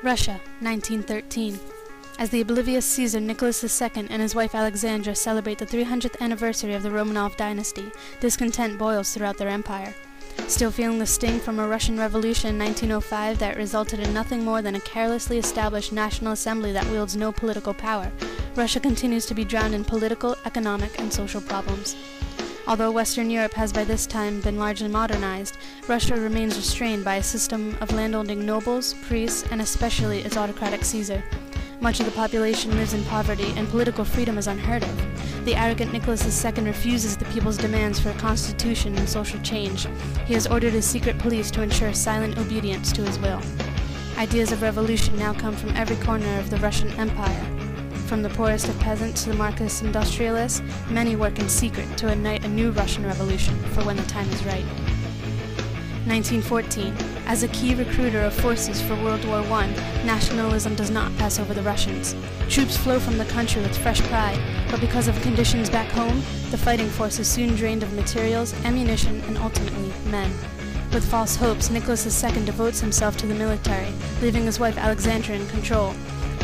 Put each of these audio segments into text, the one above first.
Russia, 1913. As the oblivious Caesar Nicholas II and his wife Alexandra celebrate the 300th anniversary of the Romanov dynasty, discontent boils throughout their empire. Still feeling the sting from a Russian Revolution in 1905 that resulted in nothing more than a carelessly established National Assembly that wields no political power, Russia continues to be drowned in political, economic, and social problems. Although Western Europe has by this time been largely modernized, Russia remains restrained by a system of landowning nobles, priests, and especially its autocratic Caesar. Much of the population lives in poverty, and political freedom is unheard of. The arrogant Nicholas II refuses the people's demands for a constitution and social change. He has ordered his secret police to ensure silent obedience to his will. Ideas of revolution now come from every corner of the Russian Empire. From the poorest of peasants to the Marxist industrialists, many work in secret to ignite a new Russian revolution for when the time is right. 1914. As a key recruiter of forces for World War I, nationalism does not pass over the Russians. Troops flow from the country with fresh pride, but because of conditions back home, the fighting force is soon drained of materials, ammunition, and ultimately, men. With false hopes, Nicholas II devotes himself to the military, leaving his wife Alexandra in control.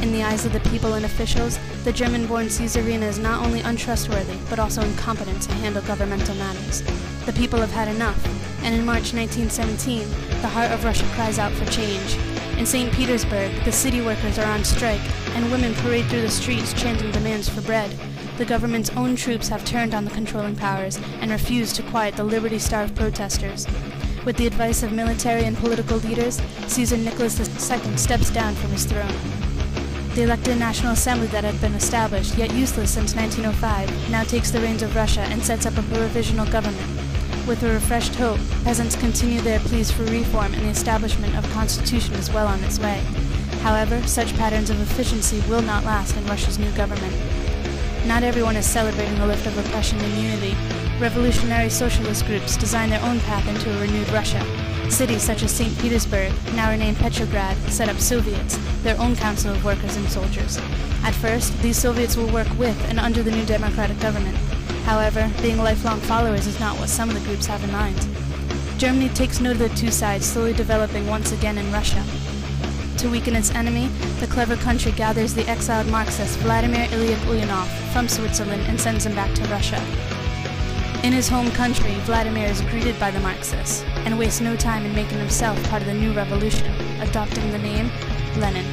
In the eyes of the people and officials, the German-born Caesarina is not only untrustworthy, but also incompetent to handle governmental matters. The people have had enough, and in March 1917, the heart of Russia cries out for change. In St. Petersburg, the city workers are on strike, and women parade through the streets chanting demands for bread. The government's own troops have turned on the controlling powers and refuse to quiet the liberty-starved protesters. With the advice of military and political leaders, Caesar Nicholas II steps down from his throne. The elected National Assembly that had been established, yet useless since 1905, now takes the reins of Russia and sets up a provisional government. With a refreshed hope, peasants continue their pleas for reform, and the establishment of a constitution is well on its way. However, such patterns of efficiency will not last in Russia's new government. Not everyone is celebrating the lift of oppression and unity. Revolutionary socialist groups design their own path into a renewed Russia. Cities such as St. Petersburg, now renamed Petrograd, set up Soviets, their own council of workers and soldiers. At first, these Soviets will work with and under the new democratic government. However, being lifelong followers is not what some of the groups have in mind. Germany takes note of the two sides slowly developing once again in Russia. To weaken its enemy, the clever country gathers the exiled Marxist Vladimir Ilyich Ulyanov from Switzerland and sends him back to Russia. In his home country, Vladimir is greeted by the Marxists, and wastes no time in making himself part of the new revolution, adopting the name Lenin.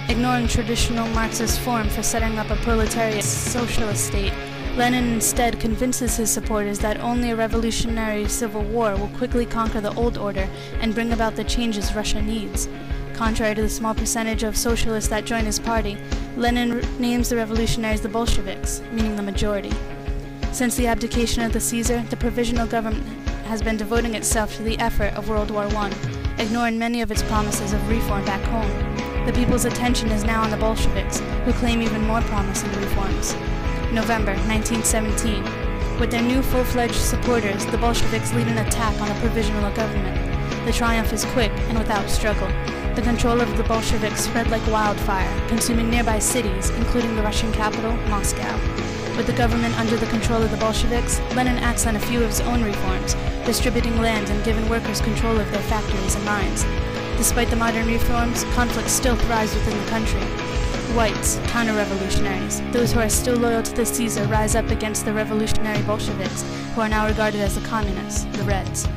Ignoring traditional Marxist form for setting up a proletariat socialist state, Lenin instead convinces his supporters that only a revolutionary civil war will quickly conquer the old order and bring about the changes Russia needs. Contrary to the small percentage of socialists that join his party, Lenin names the revolutionaries the Bolsheviks, meaning the majority. Since the abdication of the Caesar, the provisional government has been devoting itself to the effort of World War I, ignoring many of its promises of reform back home. The people's attention is now on the Bolsheviks, who claim even more promising reforms. November 1917. With their new full-fledged supporters, the Bolsheviks lead an attack on the provisional government. The triumph is quick and without struggle. The control of the Bolsheviks spread like wildfire, consuming nearby cities, including the Russian capital, Moscow. With the government under the control of the Bolsheviks, Lenin acts on a few of his own reforms, distributing land and giving workers control of their factories and mines. Despite the modern reforms, conflict still thrives within the country. Whites, counter-revolutionaries, those who are still loyal to the Caesar, rise up against the revolutionary Bolsheviks, who are now regarded as the communists, the Reds.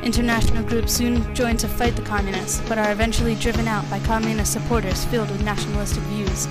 International groups soon join to fight the communists, but are eventually driven out by communist supporters filled with nationalistic views.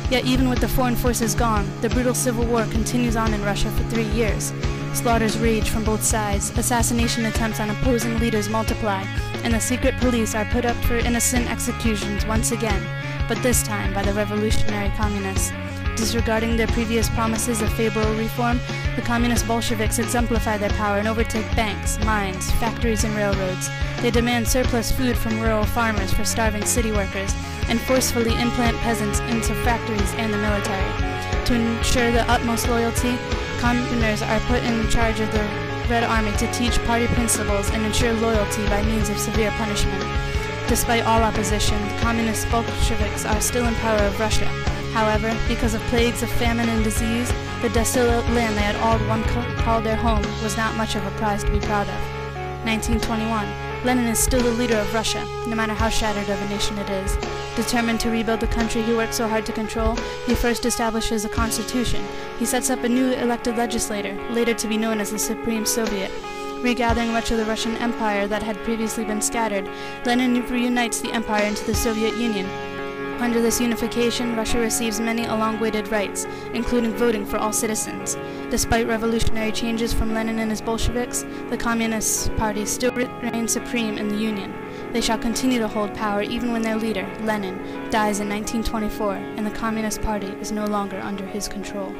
Yet even with the foreign forces gone, the brutal civil war continues on in Russia for 3 years. Slaughters rage from both sides, assassination attempts on opposing leaders multiply, and the secret police are put up for innocent executions once again, but this time by the revolutionary communists. Disregarding their previous promises of favorable reform, the communist Bolsheviks exemplify their power and overtake banks, mines, factories, and railroads. They demand surplus food from rural farmers for starving city workers, and forcefully implant peasants into factories and the military. To ensure the utmost loyalty, commoners are put in charge of the Red Army to teach party principles and ensure loyalty by means of severe punishment. Despite all opposition, the communist Bolsheviks are still in power of Russia. However, because of plagues of famine and disease, the desolate land they had all once called their home was not much of a prize to be proud of. 1921. Lenin is still the leader of Russia, no matter how shattered of a nation it is. Determined to rebuild the country he worked so hard to control, he first establishes a constitution. He sets up a new elected legislator, later to be known as the Supreme Soviet. Regathering much of the Russian Empire that had previously been scattered, Lenin reunites the empire into the Soviet Union. Under this unification, Russia receives many long-awaited rights, including voting for all citizens. Despite revolutionary changes from Lenin and his Bolsheviks, the Communist Party still reigns supreme in the Union. They shall continue to hold power even when their leader, Lenin, dies in 1924, and the Communist Party is no longer under his control.